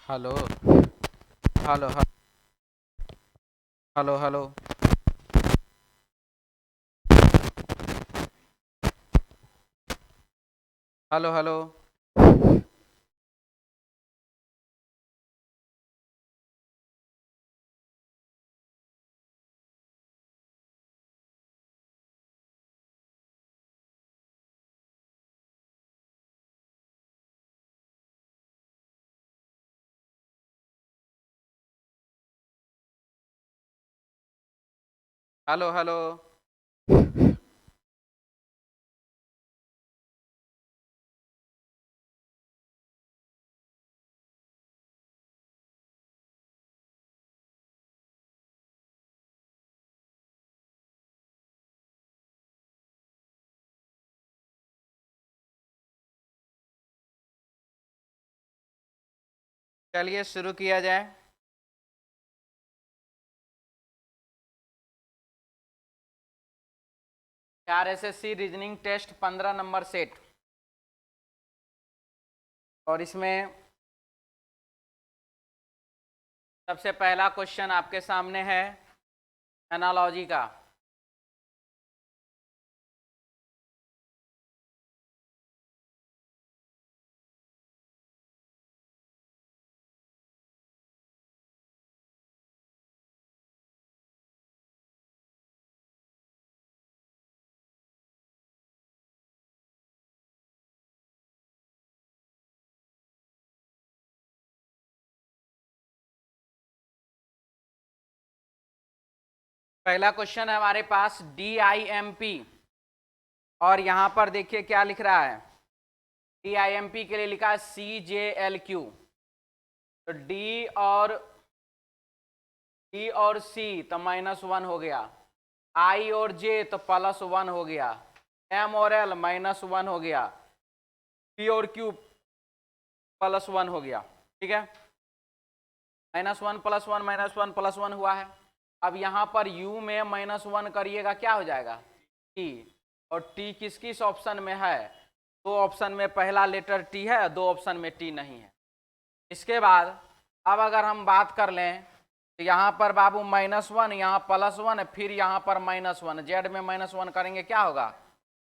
Hello hello hello hello hello hello hello hello. चलिए शुरू किया जाए। आरएसएससी रीजनिंग टेस्ट 15 नंबर सेट, और इसमें सबसे पहला क्वेश्चन आपके सामने है एनालॉजी का। पहला क्वेश्चन है हमारे पास DIMP, और यहां पर देखिए क्या लिख रहा है। DIMP के लिए लिखा है CJLQ। तो डी और C तो -1 हो गया, I और J तो +1 हो गया, M और L -1 हो गया, P और Q +1 हो गया। ठीक है, -1 +1 -1 +1 हुआ है। अब यहां पर U में -1 करिएगा क्या हो जाएगा, T। और T किस किस ऑप्शन में है, दो ऑप्शन में पहला लेटर T है, दो ऑप्शन में T नहीं है। इसके बाद अब अगर हम बात कर लें तो यहाँ पर बाबू -1, यहाँ +1, फिर यहाँ पर -1, जेड में -1 करेंगे क्या होगा,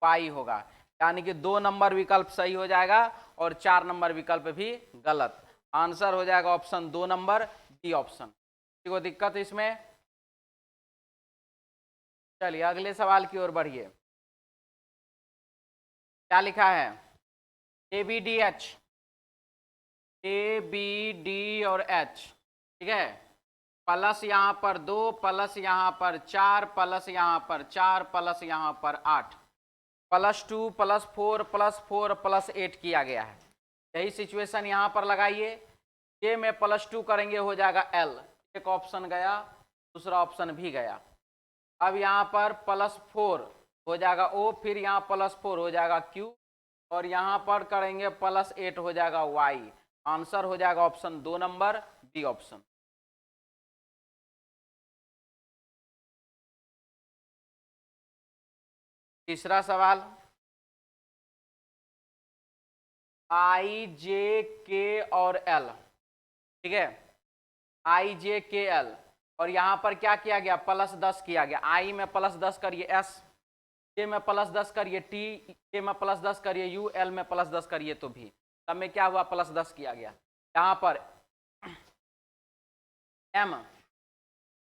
पाई होगा। यानी कि 2 नंबर विकल्प सही हो जाएगा और 4 नंबर विकल्प भी गलत। आंसर हो जाएगा ऑप्शन 2 नंबर डी ऑप्शन। कोई दिक्कत इसमें? चलिए अगले सवाल की ओर बढ़िए। क्या लिखा है, ABDH, ABD और H। ठीक है, प्लस यहाँ पर 2, प्लस यहाँ पर 4, प्लस यहाँ पर 4, प्लस यहाँ पर 8, +2 +4 +4 +8 किया गया है। यही सिचुएशन यहाँ पर लगाइए। J में +2 करेंगे हो जाएगा L, एक ऑप्शन गया, दूसरा ऑप्शन भी गया। अब यहाँ पर +4 हो जाएगा O, फिर यहाँ +4 हो जाएगा Q, और यहाँ पर करेंगे +8 हो जाएगा Y। आंसर हो जाएगा ऑप्शन 2 नंबर बी ऑप्शन। तीसरा सवाल, IJK और L। ठीक है, IJKL, और यहां पर क्या किया गया, +10 किया गया। I में +10 करिए S, J में +10 करिए T, K में +10 करिए U, L में +10 करिए तो भी, तब में क्या हुआ, +10 किया गया। यहां पर M,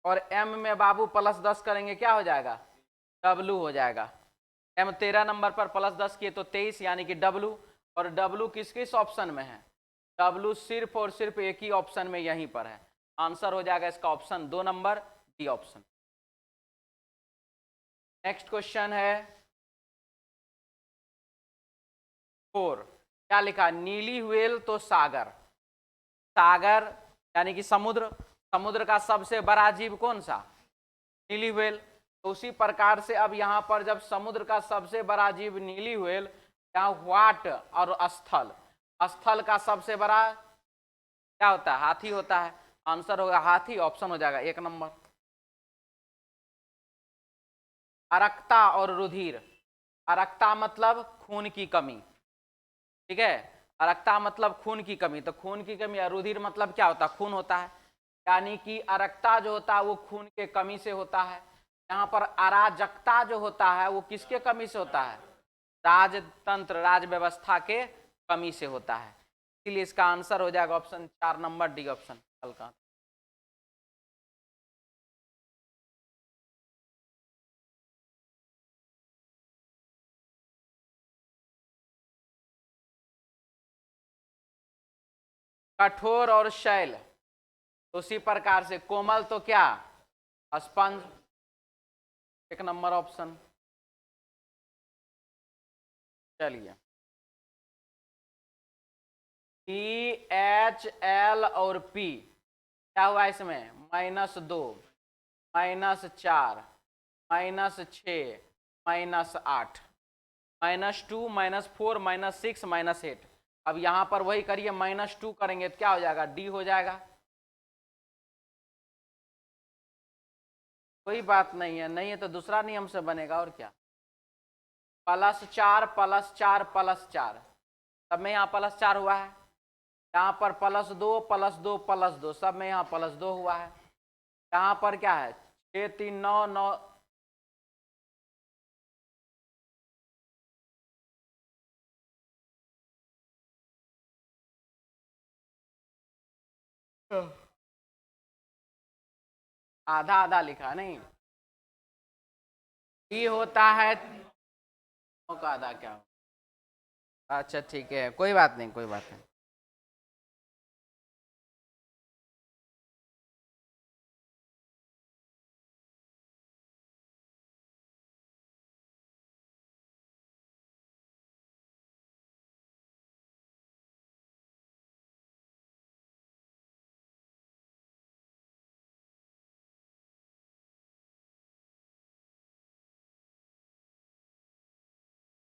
और M में बाबू +10 करेंगे क्या हो जाएगा, W हो जाएगा। M 13 नंबर पर +10 किए तो 23, यानी कि W। और W किस किस ऑप्शन में है, W सिर्फ और सिर्फ एक ही ऑप्शन में यहीं पर है। आंसर हो जाएगा इसका option 2 number D option. Next question है 4। क्या लिखा, नीली व्हेल तो सागर। सागर यानी कि समुद्र, समुद्र का सबसे बड़ा जीव कौन सा, नीली व्हेल। तो उसी प्रकार से अब यहां पर जब समुद्र का सबसे बड़ा जीव नीली व्हेल, यहाँ व्हाट और स्थल, स्थल का सबसे बड़ा क्या होता है, हाथी होता है। आंसर होगा हाथी, ऑप्शन हो जाएगा 1 नंबर। अरक्ता और रुधिर, अरक्ता मतलब खून की कमी। ठीक है, अरक्ता मतलब खून की कमी, तो खून की कमी, रुधिर मतलब क्या होता है, खून होता है, यानी कि अरक्ता जो होता है वो खून के कमी से होता है। यहाँ पर अराजकता जो होता है वो किसके कमी से होता है, राजतंत्र राज व्यवस्था के कमी से होता है। इसलिए इसका आंसर हो जाएगा ऑप्शन 4 नंबर डी ऑप्शन हल्का। कठोर और शैल उसी प्रकार से, कोमल तो क्या, स्पंज, 1 नंबर ऑप्शन। चलिए, पी एच एल और पी क्या हुआ इसमें, -2, -4, -6, -8, -2, -4, -6, -8। अब यहां पर वही करिए, -2 करेंगे तो क्या हो जाएगा, डी हो जाएगा। कोई बात नहीं है, नहीं है तो दूसरा नियम से बनेगा और क्या, +4 +4 +4, सब में यहाँ +4 हुआ है, यहाँ पर +2 +2 +2, सब में यहाँ +2 हुआ है। यहाँ पर क्या है, 6 3 9 9, आधा आधा लिखा नहीं, ई होता है का आधा क्या हो? अच्छा ठीक है, कोई बात नहीं, कोई बात नहीं।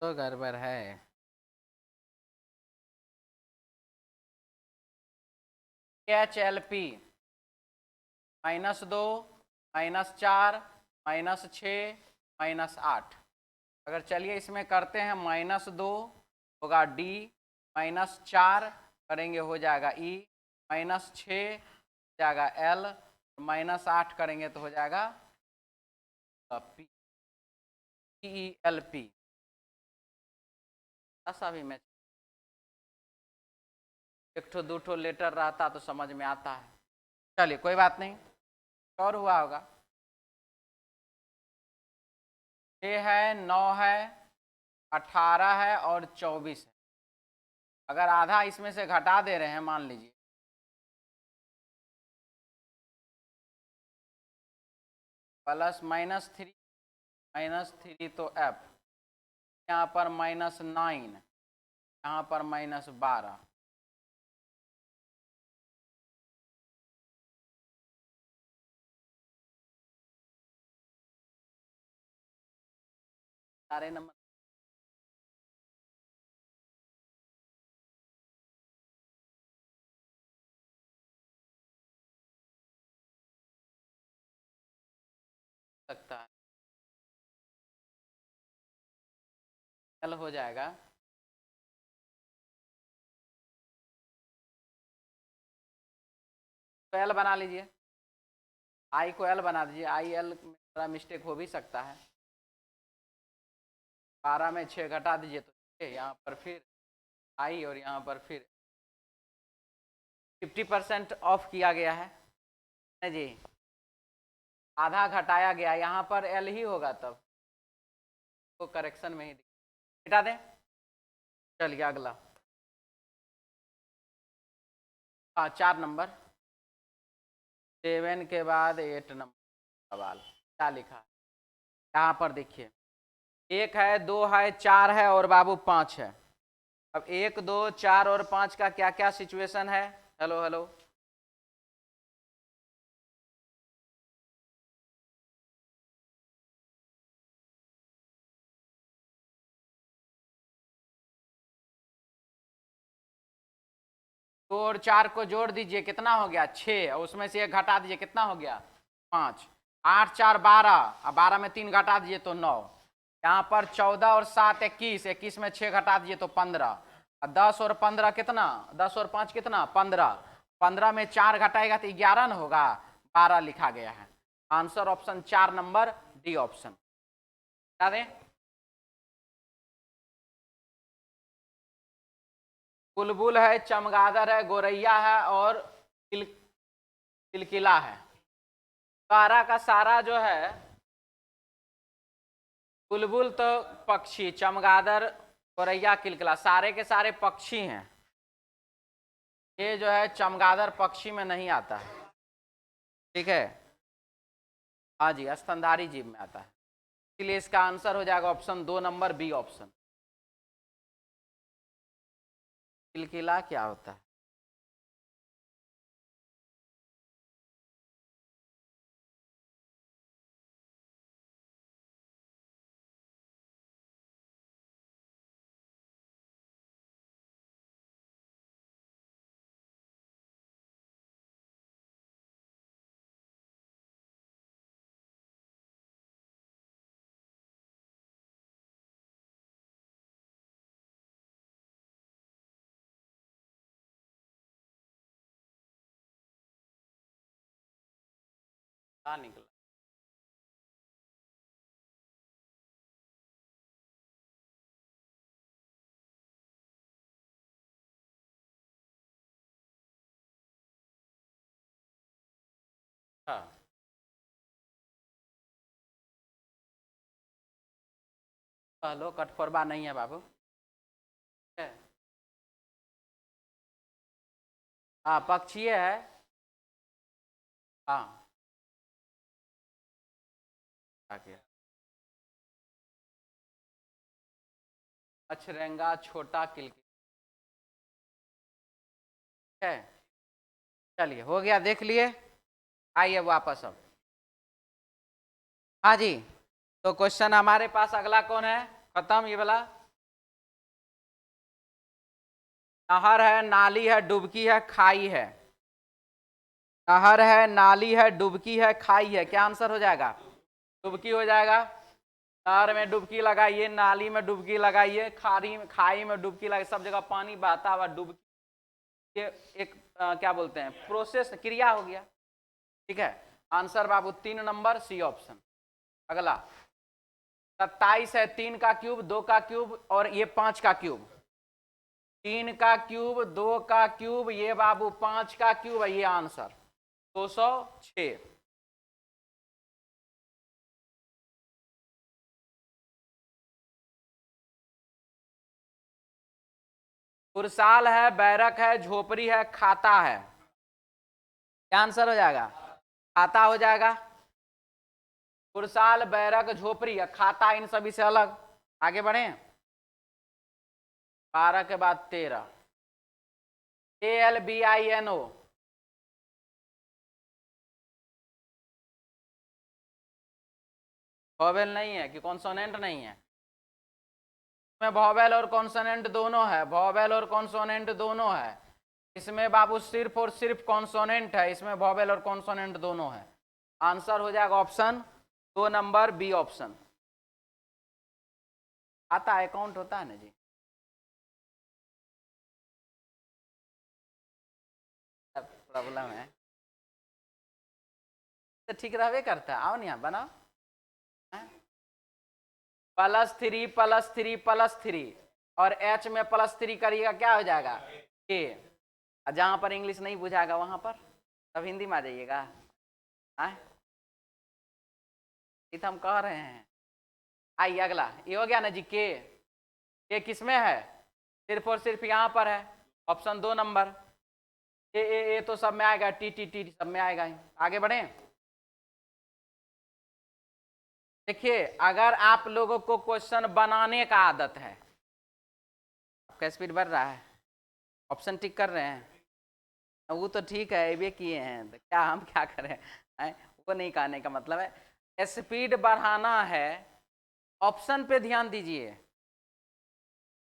तो गड़बड़ है। HLP -2, -4, -6, -8। अगर चलिए इसमें करते हैं, -2 होगा डी, -4 करेंगे हो जाएगा ई, -6 हो जाएगा एल, -8 करेंगे तो हो जाएगा पी, एल पी। ऐसा भी मैं एक ठो दो ठो लेटर रहता तो समझ में आता है। चलिए कोई बात नहीं, और हुआ होगा। 6 है, 9 है, 18 है और 24 है। अगर आधा इसमें से घटा दे रहे हैं, मान लीजिए +-3, -3 तो एफ, यहाँ पर -9, यहाँ पर -12, सारे नंबर सकता है, एल हो जाएगा। तो एल बना लीजिए, आई को एल बना दीजिए, आई एल में थोड़ा मिस्टेक हो भी सकता है। 12 में 6 घटा दीजिए तो 6, यहाँ पर फिर आई और यहाँ पर फिर 50% ऑफ किया गया है ना जी, आधा घटाया गया, यहाँ पर एल ही होगा, तब तो करेक्शन में ही हटा दें। चलिए अगला, हाँ 4 नंबर, 7 के बाद 8 नंबर सवाल क्या लिखा है, यहाँ पर देखिए 1 है, 2 है, 4 है और बाबू 5 है। अब 1 2 4 और 5 का क्या क्या सिचुएशन है, हेलो हेलो, दो और 4 को जोड़ दीजिए, कितना हो गया 6, और उसमें से 1 घटा दीजिए, कितना हो गया 5, 8 4 12, अब 12 में 3 घटा दीजिए तो 9, यहाँ पर 14 और 7 21, 21 में 6 घटा दीजिए तो 15, 10 और 15 कितना, 10 और 5 कितना, 15, 15 में 4 घटाएगा तो 11 ना होगा, 12 लिखा गया है। Answer option 4 number D option. क्या दें? बुलबुल है, चमगादड़ है, गोरैया है और किलकिला है। सारा का सारा जो है, बुलबुल तो पक्षी, चमगादड़, गोरैया, किलकिला सारे के सारे पक्षी हैं। ये जो है चमगादड़ पक्षी में नहीं आता है, ठीक है। हाँ जी, स्तनधारी जीव में आता है, इसलिए इसका आंसर हो जाएगा ऑप्शन 2 नंबर बी ऑप्शन। किलकिला क्या होता है? क्या निकला? हाँ, हेलो, कठफोरवा नहीं है बाबू, है? हाँ, पक्षी है। हाँ, क्या? अछरंगा, छोटा किलकिला है। चलिए, हो गया, देख लिए। आइए वापस अब। हाँ जी, तो क्वेश्चन हमारे पास अगला कौन है, खत्म ये वाला। नहर है, नाली है, डुबकी है, खाई है। नहर है, नाली है, डुबकी है, खाई है, क्या आंसर हो जाएगा? डुबकी हो जाएगा। नहर में डुबकी लगाइए, नाली में डुबकी लगाइए, खाई में डुबकी लगाइए, सब जगह पानी बहता हुआ डुबकी, ये एक क्या बोलते हैं, प्रोसेस, क्रिया हो गया, ठीक है। आंसर बाबू 3 नंबर सी ऑप्शन। अगला 27 है, 3 का क्यूब, 2 का क्यूब और ये 5 का क्यूब। 3 का क्यूब, 2 का क्यूब, ये बाबू 5 का क्यूब है, ये आंसर 206। कुरसाल है, बैरक है, झोपड़ी है, खाता है, क्या आंसर हो जाएगा? खाता हो जाएगा। कुरसाल, बैरक, झोपड़ी, खाता इन सभी से अलग। आगे बढ़े, 12 के बाद 13, ALBINO, वॉवेल नहीं है कि कॉन्सोनेंट नहीं है? इसमें वॉवेल और कॉन्सोनेंट दोनों है, वॉवेल और कॉन्सोनेंट दोनों है। इसमें बाबू सिर्फ और सिर्फ कॉन्सोनेंट है, इसमें वॉवेल और कॉन्सोनेंट दोनों है। आंसर हो जाएगा ऑप्शन 2 नंबर बी ऑप्शन। आता है, काउंट होता है ना जी, प्रॉब्लम है तो ठीक रहवे करता है। आओ नहीं, यहाँ बनाओ, +3 +3 +3 और H में +3 करिएगा, क्या हो जाएगा? के। जहां पर इंग्लिश नहीं बुझाएगा वहां पर तब हिंदी में आ जाइएगा। ये तो हम कह रहे हैं। आइए अगला, ये हो गया ना जी, के किस में है? सिर्फ और सिर्फ यहाँ पर है, ऑप्शन 2 नंबर। ए तो सब में आएगा, टी सब में आएगा। आगे बढ़े, देखिए अगर आप लोगों को क्वेश्चन बनाने का आदत है, आपका स्पीड बढ़ रहा है, ऑप्शन टिक कर रहे हैं, वो तो ठीक है, ये किए हैं, तो क्या हम क्या करें हैं? वो नहीं कहने का मतलब है, स्पीड बढ़ाना है, ऑप्शन पे ध्यान दीजिए,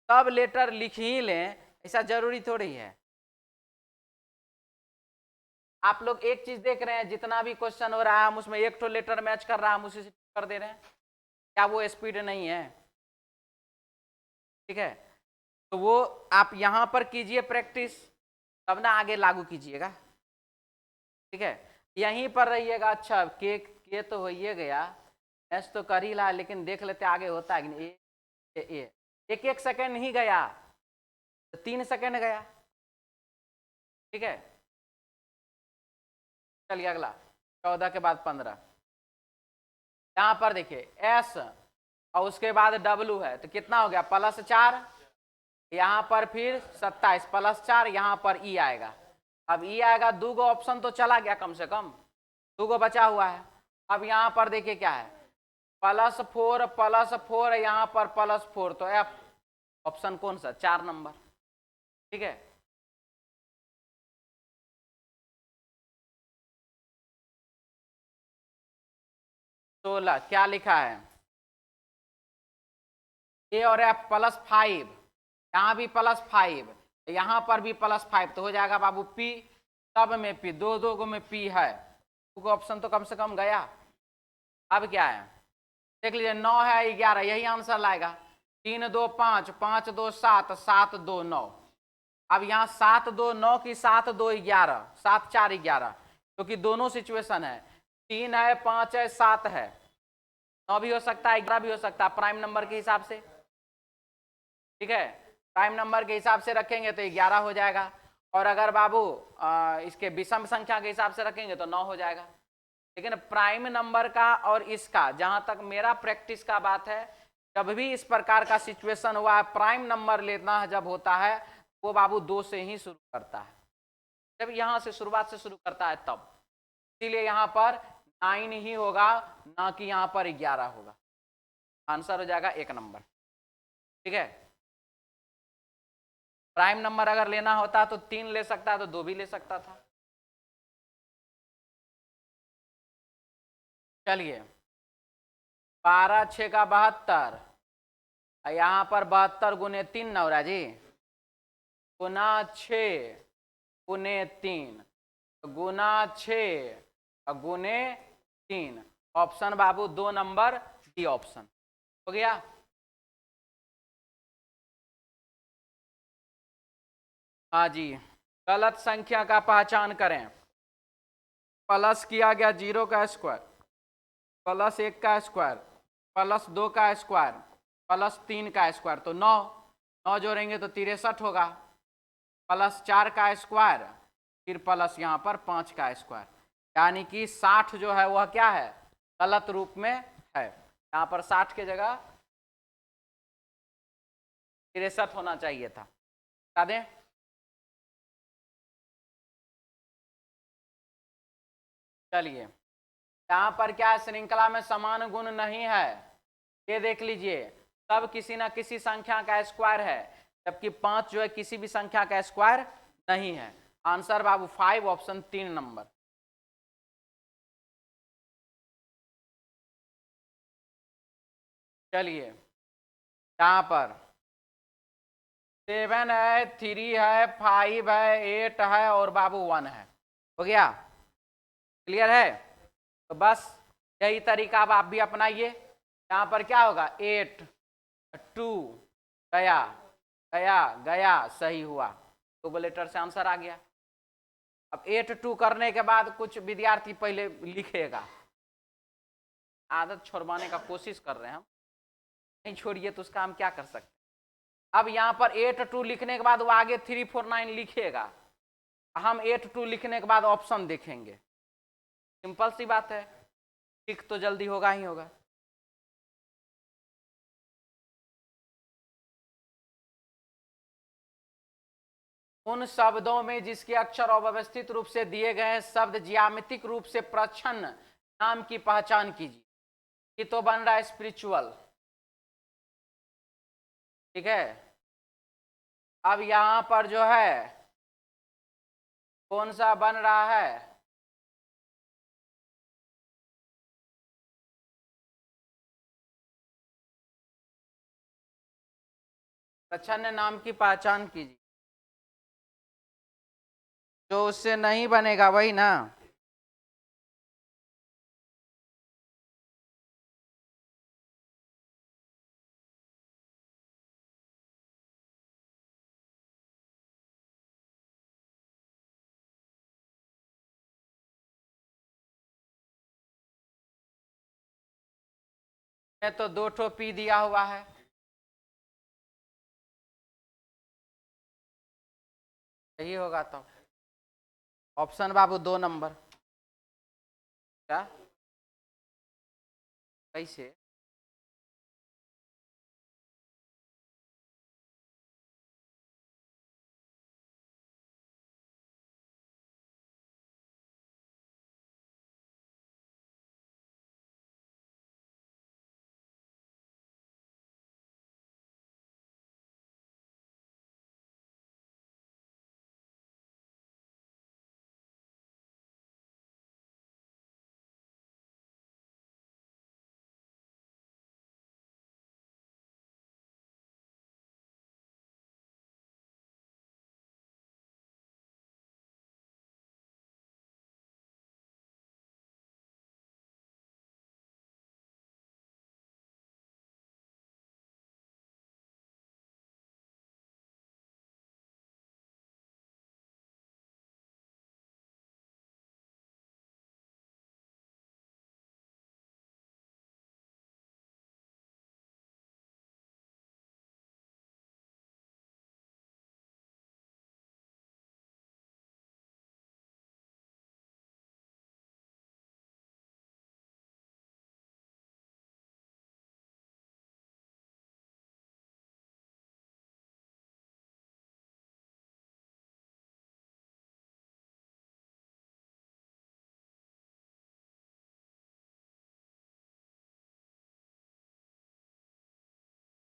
सब लेटर लिख ही लें ऐसा जरूरी थोड़ी है। आप लोग एक चीज देख रहे हैं, जितना भी क्वेश्चन हो रहा है हम उसमें एक तो लेटर मैच कर रहा है, हम उसी से कर दे रहे हैं, क्या वो स्पीड नहीं है? ठीक है, तो वो आप यहां पर कीजिए प्रैक्टिस, तब ना आगे लागू कीजिएगा। ठीक है, यहीं पर रहिएगा। अच्छा के तो हो ही गया, एस तो कर ही रहा, लेकिन देख लेते आगे होता है कि नहीं। एक एक सेकेंड ही गया, तो 3 सेकेंड गया। ठीक है, चलिए अगला 14 के बाद 15। यहां पर देखिए एस और उसके बाद डब्लू है, तो कितना हो गया +4। यहां पर फिर 27 +4, यहां पर ई आएगा। अब ई आएगा, 2 ऑप्शन तो चला गया, कम से कम 2 बचा हुआ है। अब यहां पर देखिए क्या है, +4 यहां पर +4, तो एफ ऑप्शन कौन सा, 4 नंबर। ठीक है, 16 क्या लिखा है, ए और एफ +5, यहां भी +5, यहां पर भी +5, तो हो जाएगा बाबू पी, सब में पी, दो दो को में पी है, ऑप्शन तो कम से कम गया। अब क्या है देख लीजिए, 9 है 11, यही आंसर लाएगा। 3 2 5, 5 2 7, 7 2 9। अब यहाँ 7 2 9 की 7 2 11, 7 4 11, क्योंकि दोनों सिचुएशन है, 3 है 5 है 7 है, 9 भी हो सकता है 11 भी हो सकता है, प्राइम नंबर के हिसाब से। ठीक है, प्राइम नंबर के हिसाब से रखेंगे तो 11 हो जाएगा, और अगर बाबू इसके विषम संख्या के हिसाब से रखेंगे तो 9 हो जाएगा। लेकिन प्राइम नंबर का और इसका, जहां तक मेरा प्रैक्टिस का बात है, जब भी इस प्रकार का सिचुएशन हुआ है, प्राइम नंबर लेना जब होता है, वो बाबू 2 से ही शुरू करता है, जब यहां से शुरुआत से शुरू करता है तब। इसीलिए यहां पर 9 ही होगा, ना कि यहां पर 11 होगा। आंसर हो जाएगा 1 नंबर। ठीक है, प्राइम नंबर अगर लेना होता तो 3 ले सकता है, तो 2 भी ले सकता था। चलिए 12 6 का 72, यहां पर 72 गुने 3 नवरा जी, गुना 6 गुने 3, गुना 6 गुने 3, ऑप्शन बाबू 2 नंबर डी ऑप्शन हो गया। हाँ जी, गलत संख्या का पहचान करें। प्लस किया गया 0 का स्क्वायर, +1 का स्क्वायर, +2 का स्क्वायर, +3 का स्क्वायर, तो 9, 9 जोड़ेंगे तो 63 होगा, +4 का स्क्वायर, फिर प्लस यहाँ पर 5 का स्क्वायर, यानी कि 60 जो है वह क्या है, गलत रूप में है। यहाँ पर 60 की जगह 63 होना चाहिए था। बता दें, चलिए यहाँ पर क्या है, श्रृंखला में समान गुण नहीं है, ये देख लीजिए, सब किसी ना किसी संख्या का स्क्वायर है, जबकि 5 जो है किसी भी संख्या का स्क्वायर नहीं है। आंसर बाबू 5 ऑप्शन 3 नंबर। चलिए यहाँ पर 7 है, 3 है, 5 है, 8 है और बाबू 1 है, हो गया, क्लियर है। तो बस यही तरीका अब आप भी अपनाइए। यहाँ पर क्या होगा, 8 2 गया गया गया, सही हुआ, दो लेटर से आंसर आ गया। अब 8 2 करने के बाद कुछ विद्यार्थी पहले लिखेगा, आदत छोड़वाने का कोशिश कर रहे हैं हम, नहीं छोड़िए तो उसका हम क्या कर सकते हैं। अब यहाँ पर 8 2 लिखने के बाद वो आगे 3 4 9 लिखेगा, हम 8 2 लिखने के बाद ऑप्शन देखेंगे, सिंपल सी बात है, ठीक तो जल्दी होगा ही होगा। उन शब्दों में जिसके अक्षर अव्यवस्थित रूप से दिए गए हैं, शब्द ज्यामितिक रूप से प्रच्छन्न नाम की पहचान कीजिए। ये तो बन रहा है स्पिरिचुअल। ठीक है, अब यहां पर जो है कौन सा बन रहा है, प्रच्छन्न नाम की पहचान कीजिए। जो उससे नहीं बनेगा वही ना, में तो 2 ठो पी दिया हुआ है। यही होगा तो ऑप्शन बाबू 2 नंबर। क्या कैसे?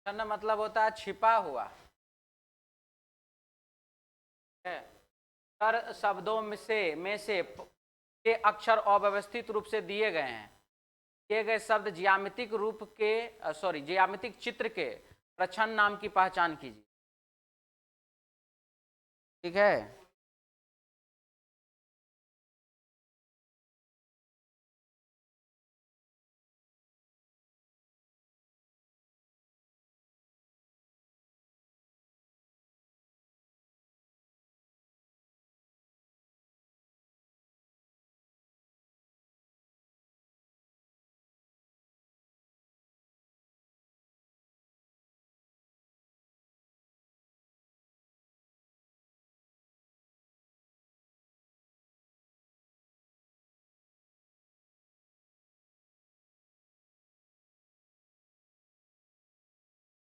छन्न मतलब होता है छिपा हुआ है। कर शब्दों में से के अक्षर अव्यवस्थित रूप से दिए गए हैं। दिए गए शब्द ज्यामितिक रूप के ज्यामितिक चित्र के प्रच्छन्न नाम की पहचान कीजिए। ठीक है।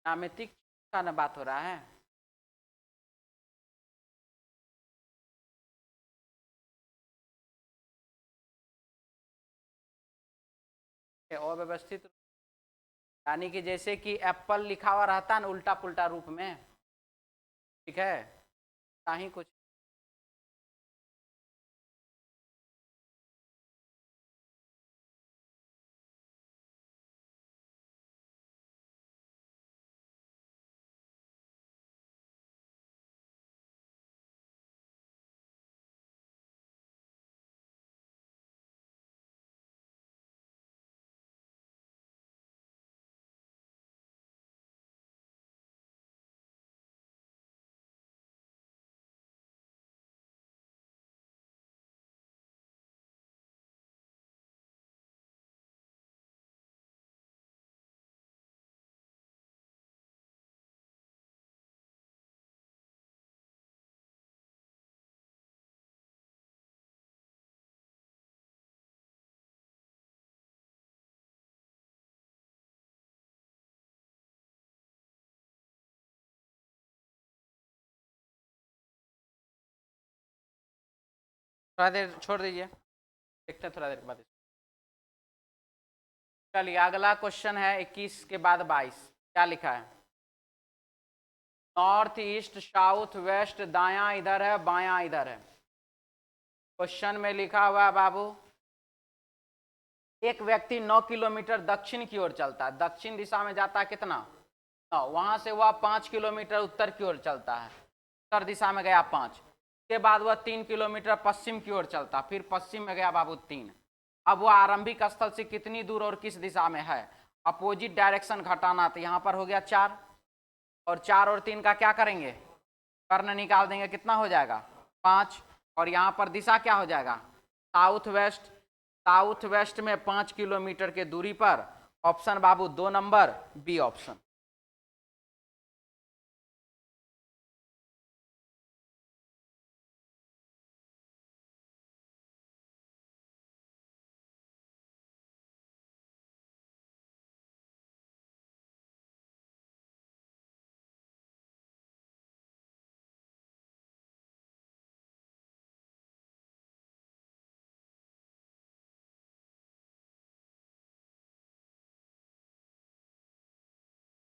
ज्यामितिक का ना बात हो रहा है। अव्यवस्थित यानी कि जैसे कि एप्पल लिखा हुआ रहता है ना उल्टा पुल्टा रूप में। ठीक है। कहीं कुछ थोड़ा देर छोड़ दीजिए, देखते हैं थोड़ा देर के बाद। चलिए अगला क्वेश्चन है 21 के बाद 22। क्या लिखा है? नॉर्थ ईस्ट साउथ वेस्ट, दायां इधर है बायां इधर है। क्वेश्चन में लिखा हुआ है बाबू, एक व्यक्ति 9 किलोमीटर दक्षिण की ओर चलता है। दक्षिण दिशा में जाता है कितना? 9। वहां से वह 5 किलोमीटर उत्तर की ओर चलता है। उत्तर दिशा में गया 5। के बाद वह 3 किलोमीटर पश्चिम की ओर चलता, फिर पश्चिम में गया बाबू 3। अब वह आरंभिक स्थल से कितनी दूर और किस दिशा में है? अपोजिट डायरेक्शन घटाना, तो यहाँ पर हो गया 4, और 4 और 3 का क्या करेंगे? कर्ण निकाल देंगे, कितना हो जाएगा? 5। और यहाँ पर दिशा क्या हो जाएगा? South west. साउथ वेस्ट में 5 किलोमीटर के दूरी पर ऑप्शन बाबू 2 नंबर बी ऑप्शन।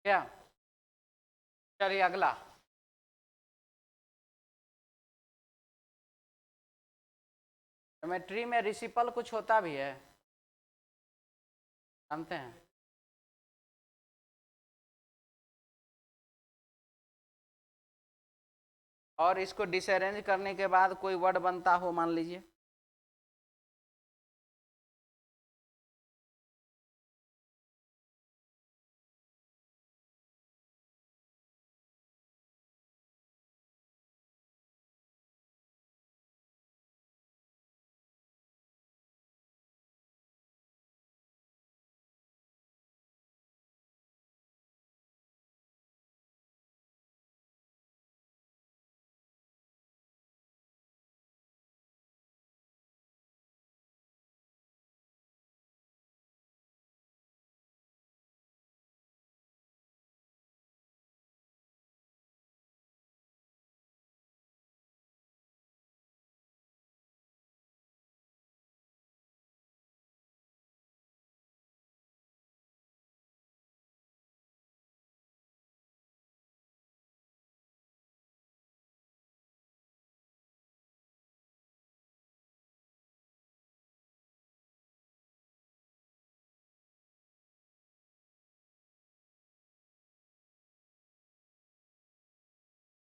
क्या? चलिए अगला। ज्योमेट्री में रिसिपल कुछ होता भी है, जानते हैं? और इसको डिसअरेंज करने के बाद कोई वर्ड बनता हो, मान लीजिए।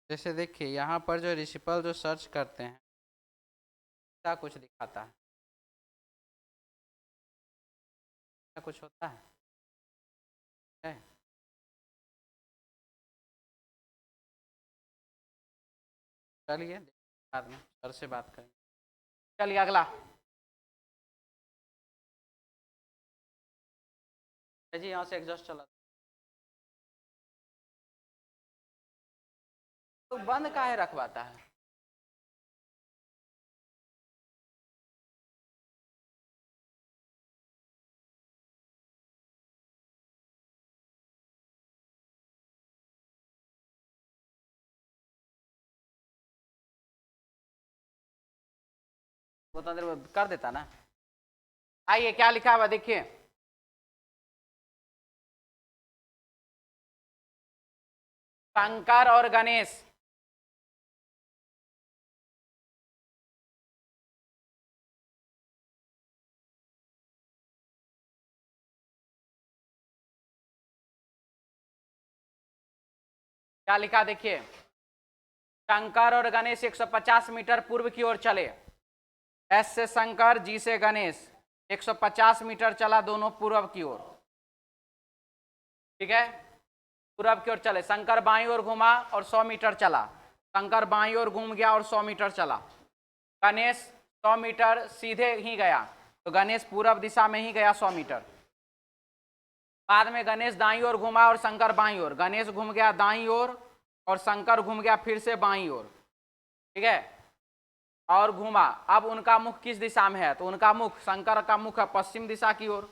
जैसे देखिए यहाँ पर जो रिसिपल जो सर्च करते हैं क्या कुछ दिखाता है, क्या कुछ होता है? चलिए बाद में सर से बात करेंगे। चलिए अगला जी, यहाँ से एग्जॉस्ट चला तो बंद काहे रखवाता है? वो तो अंदर कर देता ना। आइए क्या लिखा हुआ देखिए, शंकर और गणेश क्या लिखा देखिए, शंकर और गणेश 150 मीटर पूर्व की ओर चले। एस से शंकर, जी से गणेश 150 मीटर चला दोनों पूर्व की ओर। ठीक है, पूर्व की ओर चले। शंकर बाईं ओर घुमा और 100 मीटर चला। शंकर बाईं ओर घूम गया और 100 मीटर चला। गणेश 100 मीटर सीधे ही गया, तो गणेश पूर्व दिशा में ही गया 100 मीटर। बाद में गणेश दाईं ओर घुमा और शंकर बाईं ओर। गणेश घूम गया दाईं ओर और शंकर घूम गया फिर से बाईं ओर। ठीक है, और घूमा। अब उनका मुख किस दिशा में है? तो उनका मुख, शंकर का मुख है पश्चिम दिशा की ओर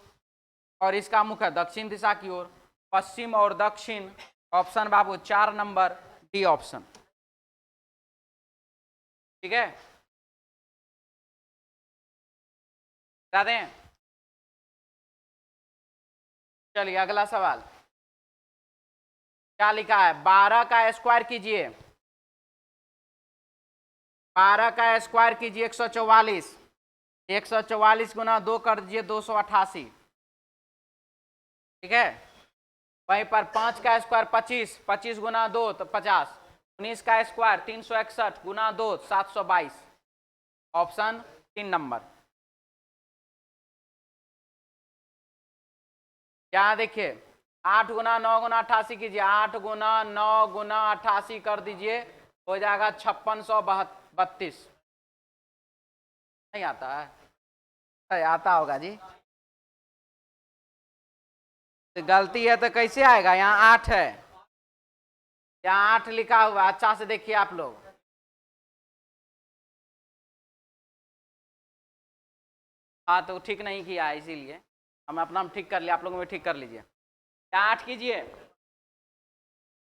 और इसका मुख है दक्षिण दिशा की ओर। पश्चिम और दक्षिण, ऑप्शन बाबू 4 नंबर डी ऑप्शन। ठीक है, बता दें। चलिए अगला सवाल क्या लिखा है, 12 का स्क्वायर कीजिए। 12 का स्क्वायर कीजिए 144। 144 गुना 2 कर दीजिए 288। ठीक है, वहीं पर 5 का स्क्वायर 25, 25 गुना 2 तो 50। 19 का स्क्वायर 361 गुना 2 722। Option 3 number. यहाँ देखिए 8 गुना 9 गुना 88 कीजिए। 8 गुना 9 गुना 88 कर दीजिए, हो जाएगा 5632। नहीं आता है? आता होगा जी। तो गलती है तो कैसे आएगा, यहाँ 8 है, यहाँ 8 लिखा हुआ, अच्छा से देखिए आप लोग। हाँ तो ठीक नहीं किया है, इसीलिए हम अपना ठीक कर लिया, आप लोगों में ठीक कर लीजिए। यहाँ 8 कीजिए,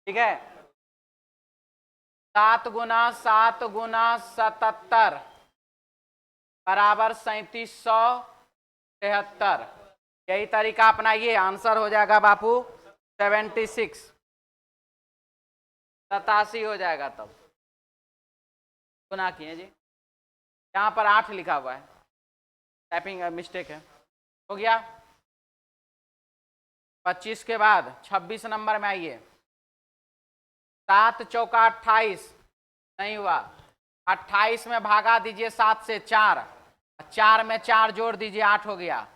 ठीक है। 7 गुना 7 गुना 77 बराबर 3773। यही तरीका अपनाइए, आंसर हो जाएगा बापू 76, 87 हो जाएगा। तब गुना किए जी, यहाँ पर 8 लिखा हुआ है, टाइपिंग मिस्टेक है, हो गया। 25 के बाद 26 नंबर में आइए। 7 चौका 28, नहीं हुआ। 28 में भागा दीजिए 7 से 4, 4 में 4 जोड़ दीजिए 8 हो गया।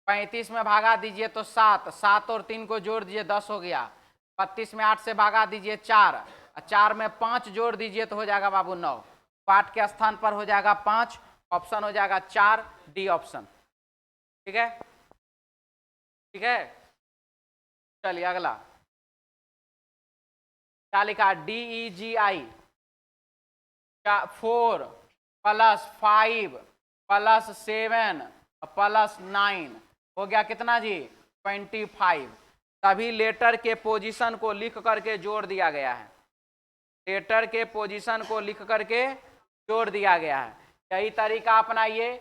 35 में भागा दीजिए तो 7, 7 और 3 को जोड़ दीजिए 10 हो गया। 32 में 8 से भागा दीजिए 4, 4 में 5 जोड़ दीजिए तो हो जाएगा बाबू 9। 8 के स्थान पर हो जाएगा 5, ऑप्शन हो जाएगा 4, डी ऑप्शन। ठीक है, ठीक है। चलिए अगला क्या लिखा, DEGI 4 + 5 + 7 + 9 हो गया कितना जी, 25। सभी लेटर के पोजीशन को लिख करके जोड़ दिया गया है, लेटर के पोजीशन को लिख करके जोड़ दिया गया है। यही तरीका अपनाइए।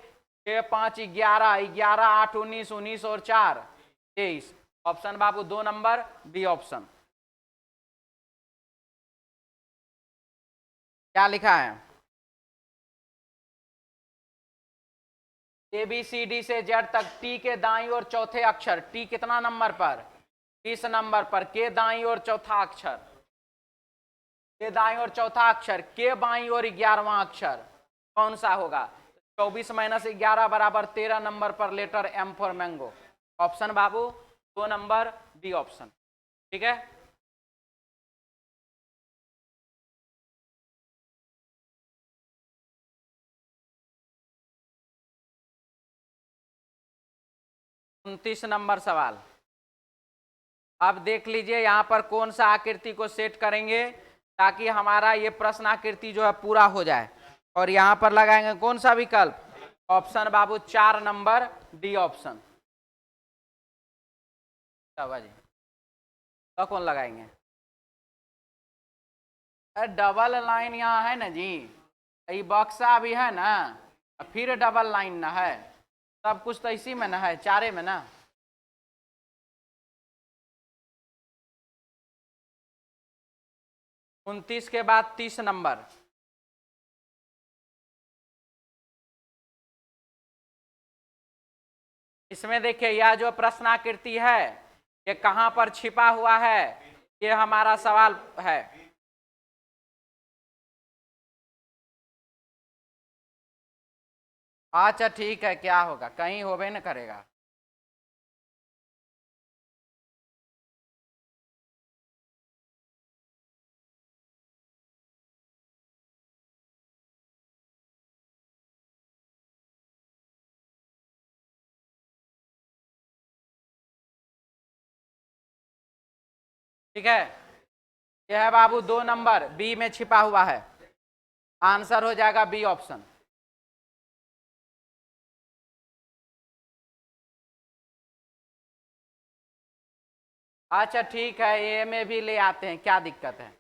6 5 11, 11 8 19, 19 और 4 23। ऑप्शन बाबू 2 नंबर, बी ऑप्शन। क्या लिखा है, ABCD से Z तक टी के दाईं ओर चौथे अक्षर, टी कितना नंबर पर, 20 नंबर पर, के दाईं ओर चौथा अक्षर, के दाईं ओर चौथा अक्षर, के बाईं ओर 11वां अक्षर कौन सा होगा। 24 - 11 बराबर 13 नंबर पर letter M for mango. Option बाबू 2 नंबर, बी ऑप्शन। ठीक है, उनतीस नंबर सवाल। अब देख लीजिए यहाँ पर कौन सा आकृति को सेट करेंगे ताकि हमारा ये प्रश्न आकृति जो है पूरा हो जाए। और यहाँ पर लगाएंगे कौन सा विकल्प, ऑप्शन बाबू 4 नंबर, डी ऑप्शन। जी तो कौन लगाएंगे, डबल लाइन यहाँ है ना जी, ये बक्सा भी है ना, फिर डबल लाइन ना है, सब कुछ तो इसी में ना है, चारे में ना। 29 के बाद 30 नंबर, इसमें देखिए यह जो प्रश्नाकृति है ये कहां पर छिपा हुआ है, ये हमारा सवाल है। अच्छा ठीक है, क्या होगा, कहीं होबे न करेगा। ठीक है, यह है बाबू 2 नंबर, बी में छिपा हुआ है, आंसर हो जाएगा बी ऑप्शन। अच्छा ठीक है, ए में भी ले आते हैं, क्या दिक्कत है।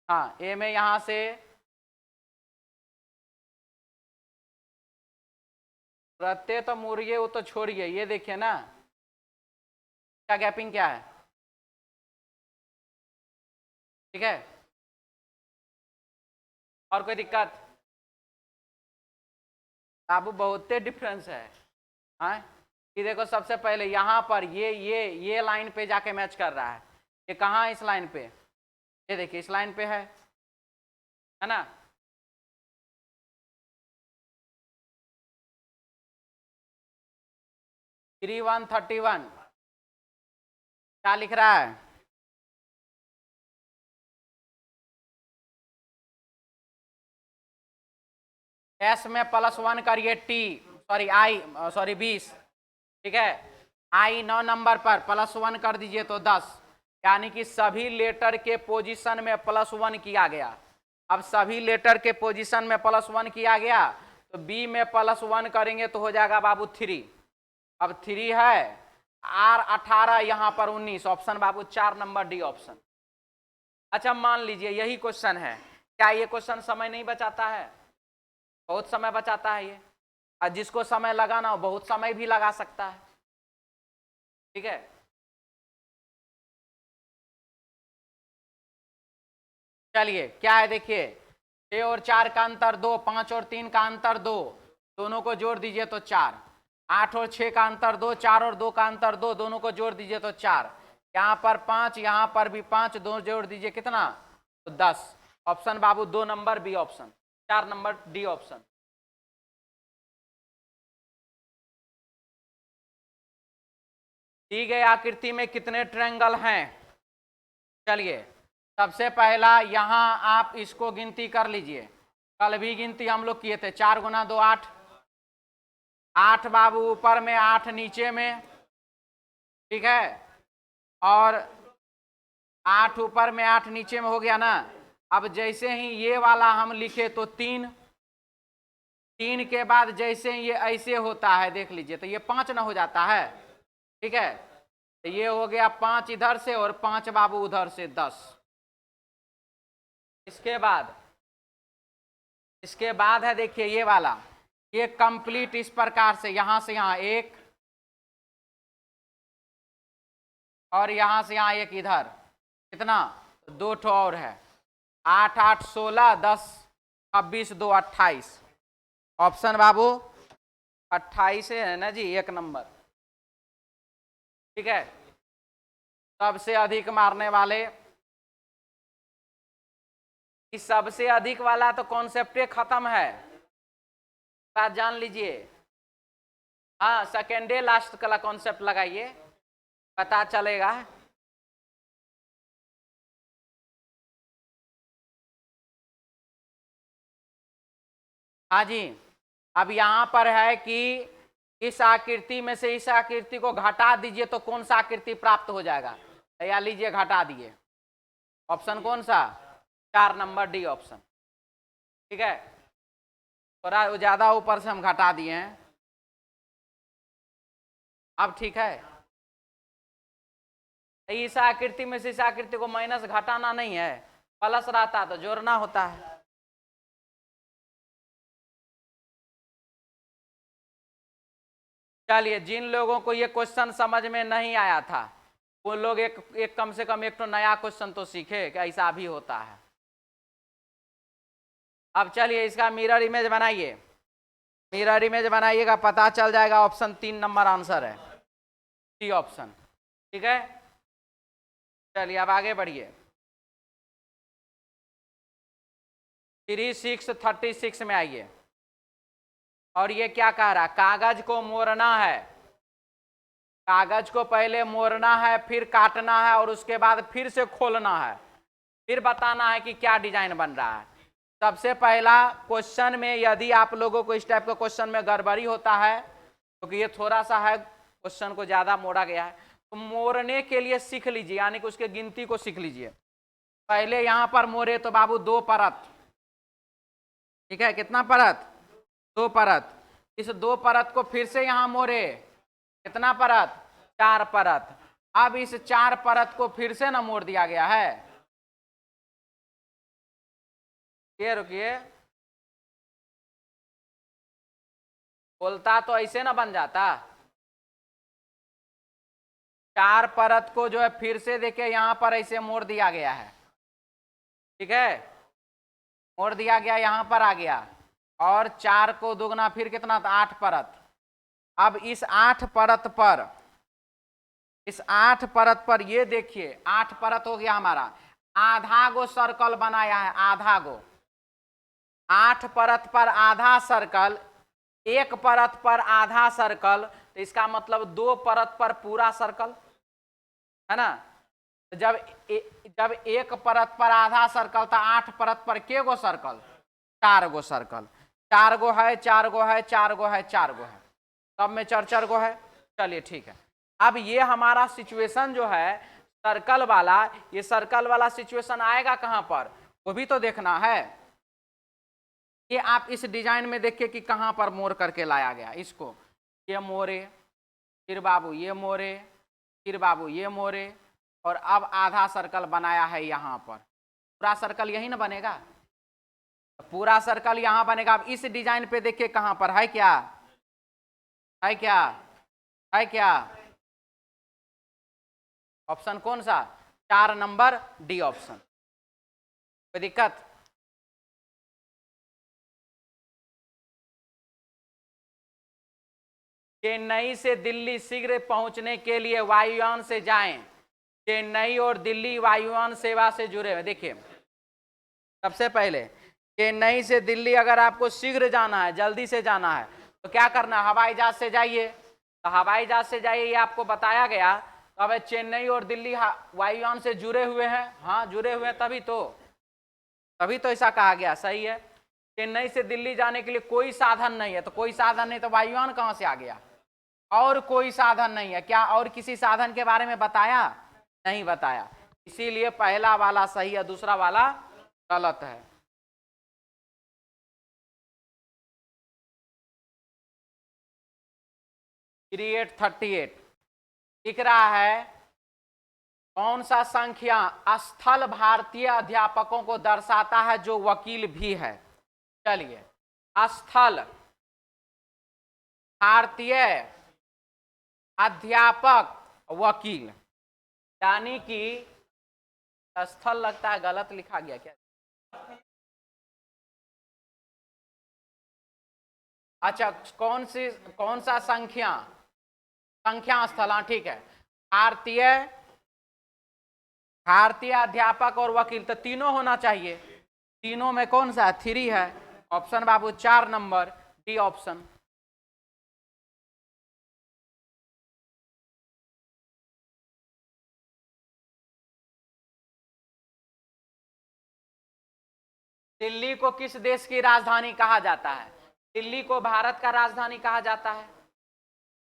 हाँ ए में यहां से प्रत्यय तो मुर्गे वो तो छोड़िए, ये देखिए ना क्या गैपिंग क्या है। ठीक है, और कोई दिक्कत, बाबू बहुत डिफरेंस है। हाँ कि देखो सबसे पहले यहाँ पर ये लाइन पे जाके मैच कर रहा है, ये कहाँ है इस लाइन पे, ये देखिए इस लाइन पे है ना। 3131 क्या लिख रहा है, एस में +1 करिए टी, सॉरी आई सॉरी 20, ठीक है। आई 9 नंबर पर +1 कर दीजिए तो 10, यानी कि सभी लेटर के पोजीशन में +1 किया गया। अब सभी लेटर के पोजीशन में +1 किया गया तो बी में +1 करेंगे तो हो जाएगा बाबू 3। अब 3 है, आर 18, यहां पर 19, ऑप्शन बाबू 4 नंबर डी ऑप्शन। अच्छा मान लीजिए यही क्वेश्चन है, क्या ये क्वेश्चन समय नहीं बचाता है? बहुत समय बचाता है ये, और जिसको समय लगाना हो बहुत समय भी लगा सकता है, ठीक है। चलिए क्या है देखिए, 6 और 4 का अंतर 2, 5 और 3 का अंतर 2, दोनों को जोड़ दीजिए तो 4, 8 और 6 का अंतर 2, 4 और 2 का अंतर 2, दोनों को जोड़ दीजिए तो 4, यहाँ पर 5, यहाँ पर भी 5, दो जोड़ दीजिए कितना तो 10। ऑप्शन बाबू 2 number B option, 4 number D option. दी गई आकृति में कितने ट्रायंगल हैं? चलिए सबसे पहला यहां आप इसको गिनती कर लीजिए, कल भी गिनती हम लोग किए थे, 4 गुना 2 8, 8 बाबू ऊपर में 8 नीचे में, ठीक है, और 8 ऊपर में 8 नीचे में हो गया ना। अब जैसे ही ये वाला हम लिखे तो 3, 3 के बाद जैसे ही ये ऐसे होता है देख लीजिए तो ये 5 ना हो जाता है, ठीक है। तो ये हो गया 5 इधर से और 5 बाबू उधर से 10। इसके बाद है देखिए ये वाला, ये कंप्लीट इस प्रकार से यहां से यहां 1 और यहां से यहां 1 इधर, कितना 2 ठो और है, 8 8 16 10 26 2 28, ऑप्शन बाबू 28 है ना जी, 1 नंबर, ठीक है। सबसे अधिक मारने वाले, इस सबसे अधिक वाला तो कॉन्सेप्ट खत्म है, बात जान लीजिए। हाँ सेकेंड डे लास्ट का कॉन्सेप्ट लगाइए, पता चलेगा। हाँ जी, अब यहां पर है कि इस आकृति में से इस आकृति को घटा दीजिए तो कौन सा आकृति प्राप्त हो जाएगा, या लीजिए घटा दिए, ऑप्शन कौन सा 4 नंबर डी ऑप्शन, ठीक है। थोड़ा ज्यादा ऊपर से हम घटा दिए हैं, अब ठीक है। इस आकृति में से इस आकृति को माइनस घटाना नहीं है, प्लस रहता तो जोड़ना होता है। चलिए जिन लोगों को ये क्वेश्चन समझ में नहीं आया था वो लोग एक कम से कम एक तो नया क्वेश्चन तो सीखे कि ऐसा भी होता है। अब चलिए इसका मिरर इमेज बनाइए, मिरर इमेज बनाइएगा, पता चल जाएगा, ऑप्शन 3 नंबर आंसर है, सी ऑप्शन, ठीक है। चलिए अब आगे बढ़िए, 3636 में आइए, और ये क्या कह रहा है, कागज को मोड़ना है, कागज को पहले मोड़ना है फिर काटना है और उसके बाद फिर से खोलना है, फिर बताना है कि क्या डिजाइन बन रहा है। सबसे पहला क्वेश्चन में यदि आप लोगों को इस टाइप का क्वेश्चन में गड़बड़ी होता है क्योंकि ये थोड़ा सा है क्वेश्चन को ज्यादा मोड़ा गया है, तो मोड़ने के लिए सीख लीजिए, यानी कि उसके गिनती को सीख लीजिए। पहले यहां पर मोड़े तो बाबू 2 परत, ठीक है, कितना परत 2 परत, इस 2 परत को फिर से यहां मोड़े, कितना परत 4 परत। अब इस 4 परत को फिर से ना मोड़ दिया गया है, ये रुकिए, बोलता तो ऐसे ना बन जाता, 4 परत को जो है फिर से देखिए यहां पर ऐसे मोड़ दिया गया है, ठीक है, मोड़ दिया गया, यहां पर आ गया, और 4 को दुगना फिर कितना था 8 परत। अब इस 8 परत पर, इस 8 परत पर ये देखिए 8 परत हो गया हमारा, आधा गो सर्कल बनाया है, आधा गो, 8 परत पर आधा सर्कल, 1 परत पर आधा सर्कल, तो इसका मतलब 2 परत पर पूरा सर्कल है ना। जब जब 1 परत पर आधा सर्कल था, 8 परत पर के गो सर्कल 4 गो सर्कल, 4 गो है, 4 गो है, 4 गो है, 4 गो है, सब में 4 गो है। चलिए ठीक है। अब ये हमारा सिचुएशन जो है सर्कल वाला, ये सर्कल वाला सिचुएशन आएगा कहां पर, वो भी तो देखना है। ये आप इस डिजाइन में देखिए कि कहां पर मोड़ करके लाया गया इसको, ये मोड़े, फिर बाबू ये मोड़े, फिर बाबू ये मोड़े, और अब आधा सर्कल बनाया है यहां पर। पूरा सर्कल यही ना बनेगा, पूरा सर्कल यहां बनेगा। अब इस डिजाइन पे देखिए कहां पर है, क्या है, क्या है, क्या ऑप्शन कौन सा, 4 नंबर डी ऑप्शन। कोई दिक्कत? चेन्नई से दिल्ली शीघ्र पहुंचने के लिए वायुयान से जाएं। चेन्नई और दिल्ली वायुयान सेवा से जुड़े हुए। देखिए सबसे पहले चेन्नई से दिल्ली अगर आपको शीघ्र जाना है, जल्दी से जाना है, तो क्या करना है, हवाई जहाज से जाइए। तो हवाई जहाज से जाइए, ये आपको बताया गया। तो अब चेन्नई और दिल्ली वायुयान से जुड़े हुए हैं, हाँ जुड़े हुए हैं, तभी तो ऐसा कहा गया, सही है। चेन्नई से दिल्ली जाने के लिए कोई साधन नहीं है, तो कोई साधन नहीं तो वायुयान कहां से आ गया, और कोई साधन नहीं है। क्या और किसी साधन के बारे में बताया, नहीं बताया, इसीलिए पहला वाला सही है, दूसरा वाला गलत है। क्रिएट 38 दिख रहा है, कौन सा संख्या स्थल भारतीय अध्यापकों को दर्शाता है जो वकील भी है। चलिए, स्थल भारतीय अध्यापक वकील, यानी कि स्थल लगता है गलत लिखा गया क्या, अच्छा कौन सा संख्या स्थल, हाँ ठीक है। भारतीय अध्यापक और वकील, तो तीनों होना चाहिए। तीनों में कौन सा 3 है, ऑप्शन बाबू 4 नंबर डी ऑप्शन। दिल्ली को किस देश की राजधानी कहा जाता है, दिल्ली को भारत का राजधानी कहा जाता है,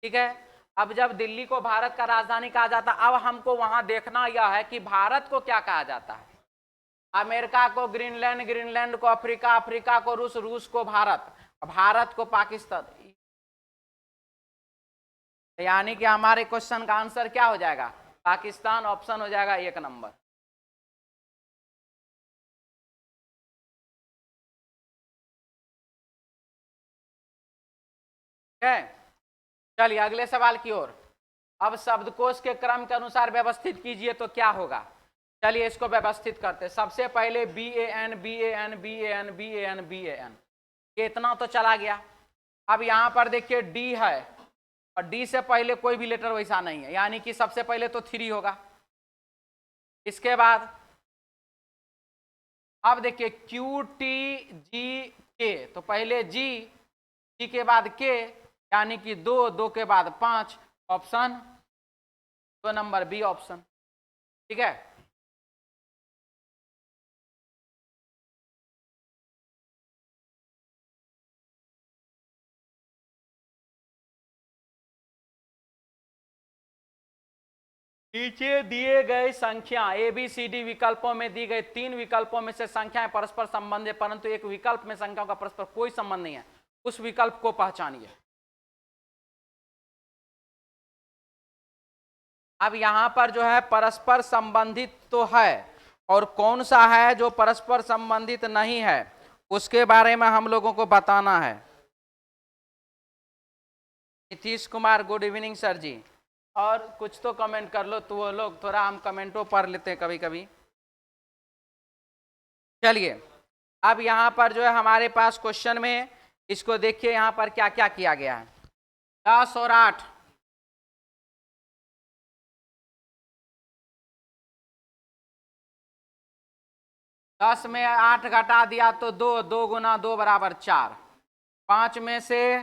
ठीक है। अब जब दिल्ली को भारत का राजधानी कहा जाता है, अब हमको वहां देखना यह है कि भारत को क्या कहा जाता है। अमेरिका को ग्रीनलैंड, ग्रीनलैंड को अफ्रीका, अफ्रीका को रूस, रूस को भारत, भारत को पाकिस्तान। यानी कि हमारे क्वेश्चन का आंसर क्या हो जाएगा, पाकिस्तान ऑप्शन हो जाएगा 1 नंबर। चलिए अगले सवाल की ओर। अब शब्दकोश के क्रम के अनुसार व्यवस्थित कीजिए तो क्या होगा। चलिए इसको व्यवस्थित करते। सबसे पहले B A N, B A N, B A N, B A N, B A N, ये इतना तो चला गया। अब यहां पर देखिए डी है, और डी से पहले कोई भी लेटर वैसा नहीं है, यानी कि सबसे पहले तो 3 होगा। इसके बाद अब देखिए क्यू टी जी के, तो पहले जी के बाद के, यानी कि 2 के बाद 5, ऑप्शन 2 नंबर बी ऑप्शन, ठीक है। नीचे दिए गए संख्या ए बी सी डी विकल्पों में दी गई 3 विकल्पों में से संख्याएं परस्पर संबंध है, परंतु एक विकल्प में संख्याओं का परस्पर कोई संबंध नहीं है, उस विकल्प को पहचानिए। अब यहां पर जो है परस्पर संबंधित तो है, और कौन सा है जो परस्पर संबंधित नहीं है, उसके बारे में हम लोगों को बताना है। Nitish Kumar, good evening sir ji. और कुछ तो कमेंट कर लो, तो वो लोग थोड़ा हम कमेंटों पढ़ लेते हैं कभी कभी। चलिए अब यहां पर जो है हमारे पास क्वेश्चन में, इसको देखिए यहां पर क्या क्या किया गया है। 10 और 8, 10 में 8 घटा दिया तो 2, 2 गुना 2 बराबर 4, 5 में से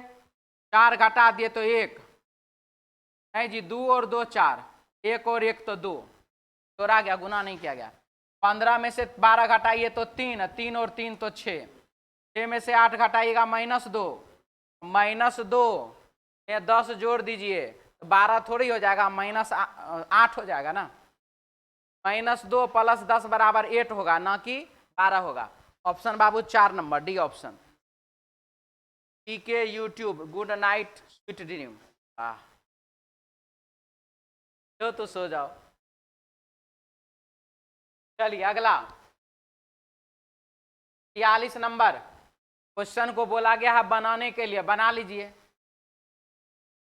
4 घटा दिए तो 1, नहीं जी 2 और 2 4, 1 और 1 तो 2, तोड़ा गया, गुना नहीं किया गया। 15 में से 12 घटाइए तो 3, 3 और 3 तो 6, 6 में से 8 घटाइएगा -2, -2 में 10 जोड़ दीजिए, 12 थोड़ी हो जाएगा, -8 हो जाएगा ना। -2 + 10 बराबर 8 होगा, ना कि 12 होगा। ऑप्शन बाबू 4 नंबर डी ऑप्शन। के YouTube good night sweet dream. जो तो सो जाओ। चलिए अगला 43 नंबर क्वेश्चन को बोला गया है बनाने के लिए, बना लीजिए,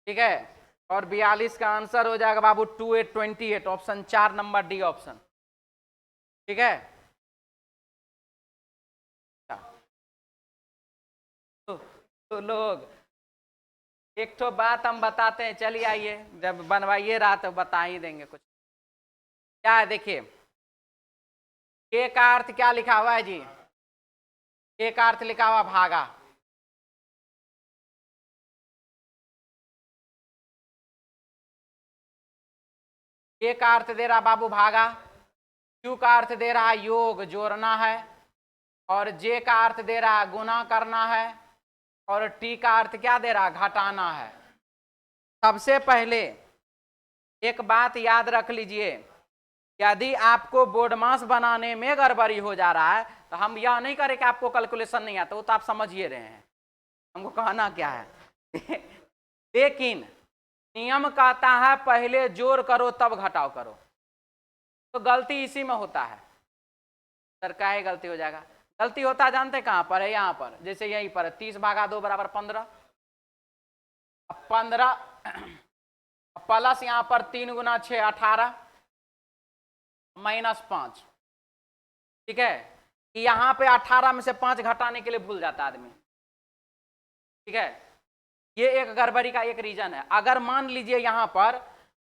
ठीक है। और 42 का आंसर हो जाएगा बाबू 2828, ऑप्शन 4 नंबर डी ऑप्शन, ठीक है। तो लोग एक तो बात हम बताते हैं, चलिए आइए, जब बनवाइए रहा तो बता ही देंगे कुछ। क्या है देखिए, के का अर्थ क्या लिखा हुआ है जी? के का अर्थ लिखा हुआ भागा, के का अर्थ दे रहा बाबू भागा, क्यू का अर्थ दे रहा योग जोड़ना है, और जे का अर्थ दे रहा गुना करना है, और टी का अर्थ क्या दे रहा घटाना है। सबसे पहले एक बात याद रख लीजिए, यदि आपको बोर्डमास बनाने में गड़बड़ी हो जा रहा है तो हम यह नहीं करें कि आपको कैलकुलेशन नहीं आता, वो तो आप समझिए रहे हैं, हमको कहना क्या है। लेकिन नियम कहता है पहले जोड़ करो तब घटाव करो, तो गलती इसी में होता है। सर काहे गलती हो जाएगा? गलती होता जानते कहां पर है? यहां पर, जैसे यहीं पर 30 भागा 2 बराबर 15, 15 प्लस यहां पर 3 गुना 6 18 -5, ठीक है। यहां पे 18 में से 5 घटाने के लिए भूल जाता आदमी, ठीक है। ये एक गड़बड़ी का एक रीजन है। अगर मान लीजिए यहां पर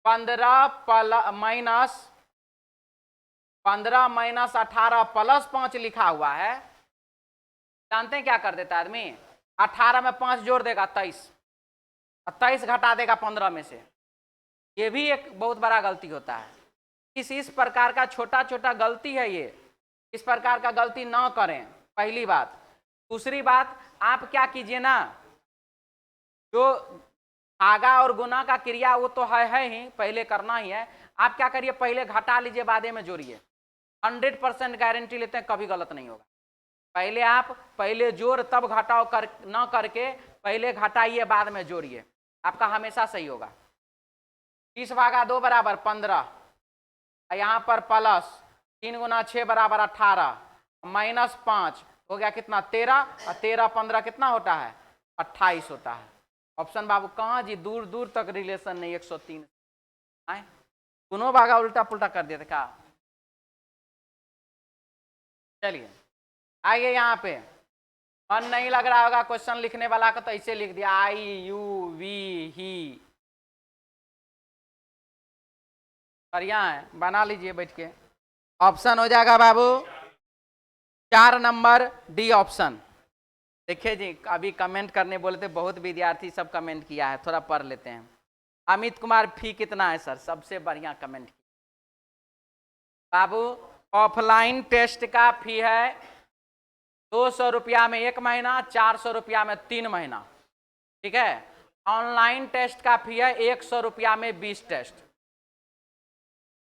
15 माइनस 18 + 5 लिखा हुआ है, जानते हैं क्या कर देता आदमी? 18 में 5 जोड़ देगा 23, 23 घटा देगा 15 में से। ये भी एक बहुत बड़ा गलती होता है। इस प्रकार का छोटा छोटा गलती है ये, इस प्रकार का गलती ना करें, पहली बात। दूसरी बात, आप क्या कीजिए ना, जो भागा और गुना का क्रिया वो तो है ही, पहले करना ही है। आप क्या करिए, पहले घटा लीजिए बाद में जोड़िए, 100% गारंटी लेते हैं कभी गलत नहीं होगा। पहले आप पहले जोड़ तब घटाओ न करके पहले घटाइए बाद में जोड़िए, आपका हमेशा सही होगा। 30 भागा 2 बराबर 15, यहाँ पर प्लस 3 गुना 6 बराबर 18 -5 हो गया कितना 13, और 13 15 कितना होता है 28 होता है। ऑप्शन बाबू कहाँ जी, दूर दूर तक रिलेशन नहीं, 103 आए, दोनों भागा उल्टा पुल्टा कर दिया था क्या? चलिए आइए, यहाँ पे मन नहीं लग रहा होगा क्वेश्चन लिखने वाला का, तो ऐसे लिख दिया IUV ही, बढ़िया है, बना लीजिए बैठ के। ऑप्शन हो जाएगा बाबू 4 नंबर डी ऑप्शन। देखिए जी, अभी कमेंट करने बोले थे, बहुत विद्यार्थी सब कमेंट किया है, थोड़ा पढ़ लेते हैं। अमित कुमार फी कितना है सर? सबसे बढ़िया कमेंट बाबू। ऑफलाइन टेस्ट का फी है 200 रुपया में 1 महीना, 400 रुपया में 3 महीना, ठीक है। ऑनलाइन टेस्ट का फी है 100 रुपया में 20 टेस्ट।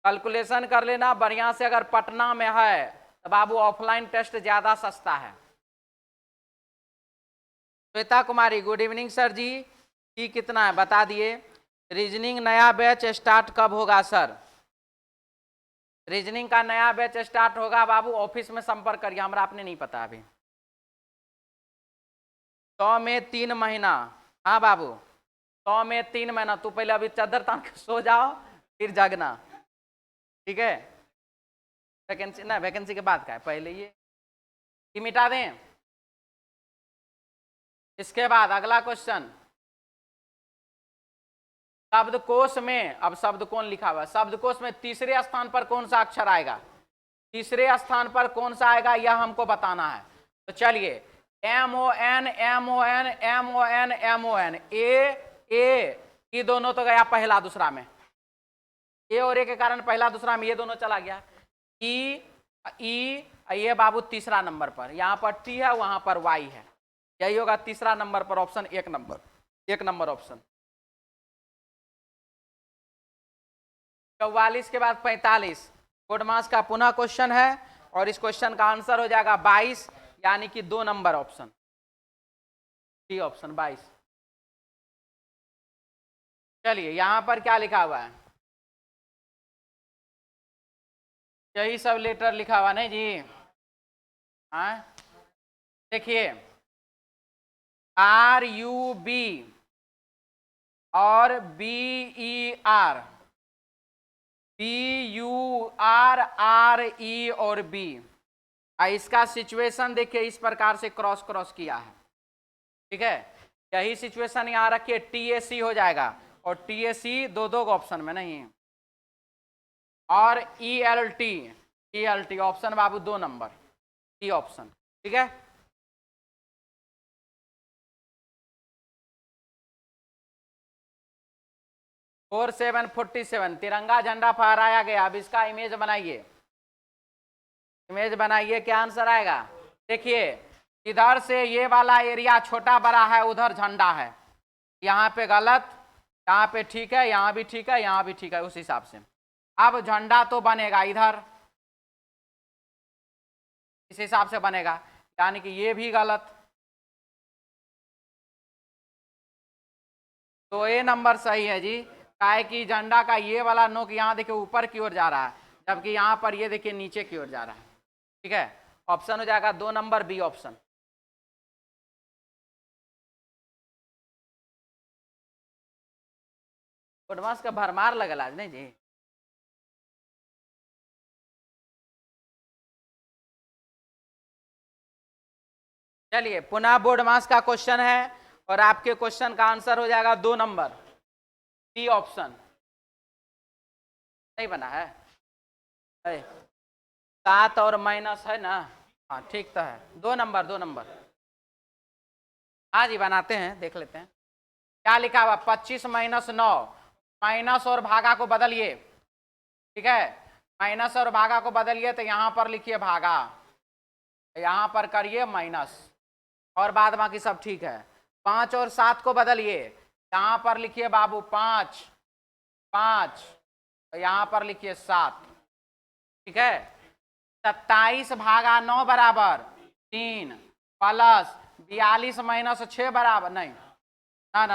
कैलकुलेशन कर लेना बढ़िया से, अगर पटना में है तो बाबू ऑफलाइन टेस्ट ज्यादा सस्ता है। श्वेता कुमारी गुड इवनिंग सर जी, फी कितना है बता दिए। रीजनिंग नया बैच स्टार्ट कब होगा सर? रीजनिंग का नया बैच स्टार्ट होगा बाबू, ऑफिस में संपर्क करिए, हमरा अपने नहीं पता अभी। 100 में 3 महीना, हाँ बाबू 100 में 3 महीना। तू पहले अभी चादर तान के सो जाओ, फिर जगना, ठीक है। वैकेंसी ना, वैकेंसी के बाद का है, पहले ये मिटा दें। इसके बाद अगला क्वेश्चन, शब्दकोश में, अब शब्द कौन लिखा हुआ है, शब्दकोश में तीसरे स्थान पर कौन सा अक्षर आएगा? तीसरे स्थान पर कौन सा आएगा यह हमको बताना है। तो चलिए MON MON MON MON, ए ये दोनों तो गया पहला दूसरा में, ए और ए के कारण पहला दूसरा में ये दोनों चला गया। ई, ये बाबू तीसरा नंबर पर, यहाँ पर टी है, वहां पर वाई है, यही होगा तीसरा नंबर पर ऑप्शन, एक नंबर ऑप्शन। 44 के बाद 45 गुड मास का पुनः क्वेश्चन है, और इस क्वेश्चन का आंसर हो जाएगा 22, यानी कि 2 नंबर ऑप्शन, डी ऑप्शन 22। चलिए यहां पर क्या लिखा हुआ है, यही सब लेटर लिखा हुआ नहीं जी, हाँ देखिए RUB और BER, BURRE और B, इसका सिचुएशन देखिए इस प्रकार से क्रॉस किया है, ठीक है। यही सिचुएशन यहां रखिए, TAC हो जाएगा, और TAC दो ऑप्शन में नहीं है, और ELT ऑप्शन बाबू 2 नंबर, डी ऑप्शन, ठीक है। फोर 47 तिरंगा झंडा फहराया गया। अब इसका इमेज बनाइए, क्या आंसर आएगा। देखिए इधर से ये वाला एरिया छोटा बड़ा है, उधर झंडा है, यहाँ पे गलत, यहाँ पे ठीक है, यहाँ भी ठीक है, यहाँ भी ठीक है, उस हिसाब से अब झंडा तो बनेगा इधर, इस हिसाब से बनेगा, यानी कि ये भी गलत, तो ए नंबर सही है जी। काहे कि झंडा का ये वाला नोक यहाँ देखिए ऊपर की ओर जा रहा है, जबकि यहाँ पर ये देखिए नीचे की ओर जा रहा है, ठीक है। ऑप्शन हो जाएगा 2 नंबर, बी ऑप्शन। एडवांस का भरमार लगल आज नहीं जी। चलिए पुनः बोर्ड मास का क्वेश्चन है, और आपके क्वेश्चन का आंसर हो जाएगा 2 नंबर, डी ऑप्शन। नहीं बना है 7 और माइनस है ना, हाँ ठीक तो है, 2 नंबर, 2 नंबर। हाँ जी बनाते हैं, देख लेते हैं क्या लिखा हुआ। 25 माइनस 9, माइनस और भागा को बदलिए, ठीक है, माइनस और भागा को बदलिए, तो यहां पर लिखिए भागा, यहां पर करिए माइनस, और बाद बाकी सब ठीक है। 5 और 7 को बदलिए, यहां पर लिखिए बाबू 5, यहां पर लिखिए 7, ठीक है। 27 भागा 9 बराबर 3, प्लस 42 माइनस 6 बराबर नहीं, ना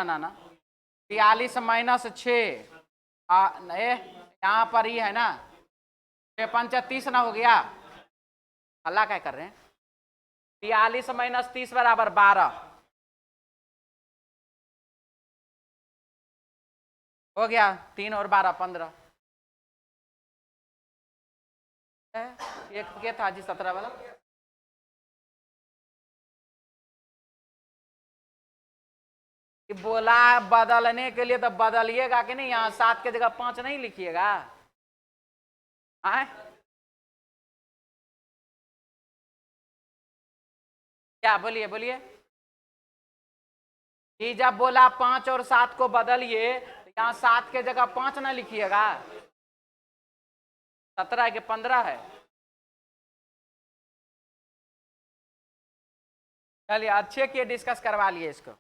42 माइनस 6, यहाँ पर ही है ना, 6×5 = 30 ना हो गया, अल्लाह क्या कर रहे हैं। 42 माइनस 30 बराबर 12, हो गया, 3 और 12 15, एक क्या था जी 17 वाला, बोला बदलने के लिए तो बदलिएगा कि नहीं, यहाँ 7 के जगह 5 नहीं लिखिएगा, क्या बोलिए ये जब बोला 5 और 7 को बदलिए, तो यहाँ 7 के जगह 5 ना लिखिएगा, 17 के 15 है। चलिए अच्छे के डिस्कस करवा लिए इसको।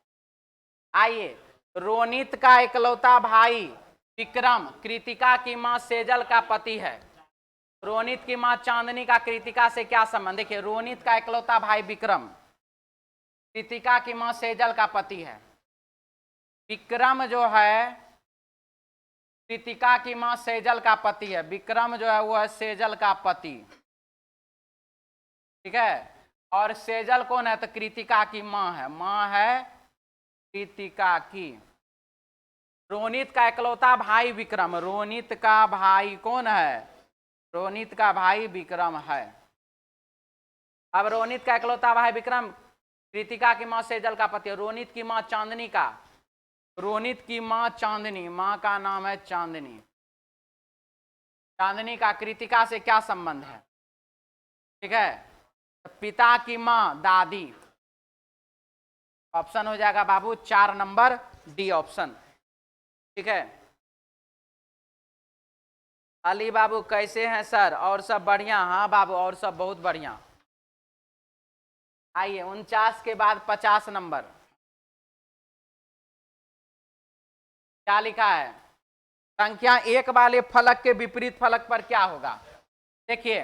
आइए, रोनित का इकलौता भाई विक्रम कृतिका की मां सेजल का पति है। रोनित की मां चांदनी का कृतिका से क्या संबंध। देखिए रोनित का इकलौता भाई विक्रम कृतिका की मां सेजल का पति है। विक्रम जो है कृतिका की मां सेजल का पति है, विक्रम जो है वो है सेजल का पति, ठीक है। और सेजल कौन है, तो कृतिका की मां है कृतिका की। रोनित का इकलौता भाई विक्रम, रोनित का भाई कौन है, रोनित का भाई विक्रम है। अब रोनित का इकलौता भाई विक्रम कृतिका की मां सेजल का पति, रोनित की मां चांदनी का, रोनित की मां चांदनी, मां का नाम है चांदनी, चांदनी का कृतिका से क्या संबंध है, ठीक है। पिता की मां दादी, ऑप्शन हो जाएगा बाबू 4 नंबर, डी ऑप्शन, ठीक है। अली बाबू कैसे हैं सर? और सब बढ़िया? हाँ बाबू, और सब बहुत बढ़िया। आइए 49 के बाद 50 नंबर क्या लिखा है? संख्या 1 वाले फलक के विपरीत फलक पर क्या होगा? देखिए,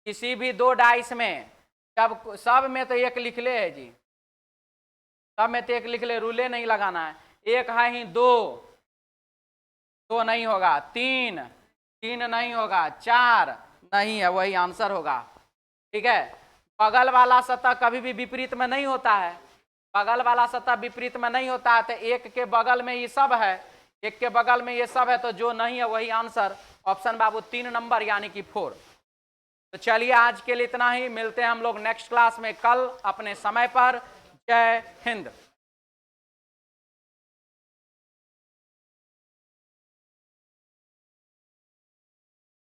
किसी भी दो डाइस में सब में तो एक लिख ले है जी, सब में तो एक लिख ले, रूले नहीं लगाना है। एक है ही दो, दो नहीं होगा। तीन, तीन नहीं होगा। चार नहीं है, वही आंसर होगा। ठीक है, बगल वाला सतह कभी भी विपरीत में नहीं होता है, बगल वाला सतह विपरीत में नहीं होता है। तो एक के बगल में ये सब है, एक के बगल में ये सब है, तो जो नहीं है वही आंसर। ऑप्शन बाबू 3 नंबर यानी कि 4। तो चलिए आज के लिए इतना ही, मिलते हैं हम लोग नेक्स्ट क्लास में कल अपने समय पर। जय हिंद।